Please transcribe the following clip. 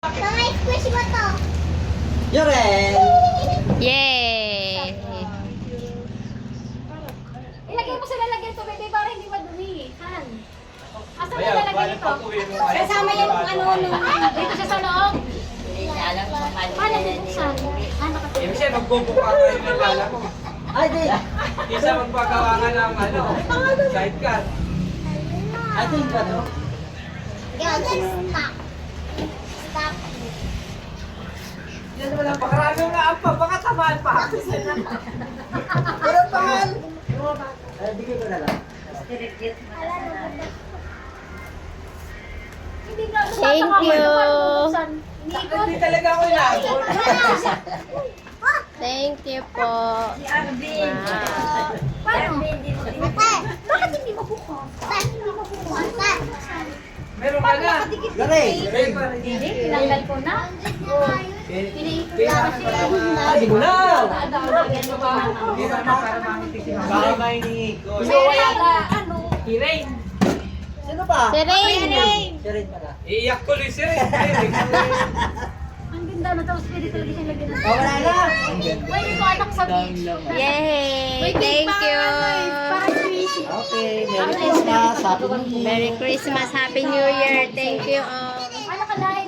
Mga squish mo to. Yore! Yay! Ilagay mo sa lalagyan to, baby, para hindi madumi. Han. Asa na Ayan, lalagyan ito? Kasama yung ano, Dito siya sa loob. Paano bubuksan? Ibig siya, magbubuka ka yung nalala mo. Ay, di! Isa magpagawa ka ng sidecar. Ay, di ba no? Stop. Stop. Yan naman ang pakarami nga ang baka tamaan pa. Pero pangal! Ay, bigay ko na lang. Hindi na. Thank you. Hindi talaga ako inabot. Thank you po. Paano? Ate, bakit hindi mabukas? Bakit hindi mabukas? Meron ka na. Yore! Hindi, tinanggal ko na. Ay, mo na! Hindi naman para makitig si Mama. Baka mahiningi ko. Ano? Hirain. Sino pa? Si Rain. Si Rain pala. Iiyak ko Luis eh. Ang ganda na tapos pwede talaga siyang lagyan ng Oh, wala na! pwede ko anak sa beach. Yay! Thank you. Okay, Merry Christmas! Happy New Year! Merry Christmas, Happy New Year. Thank you all. Ano ka, Lai?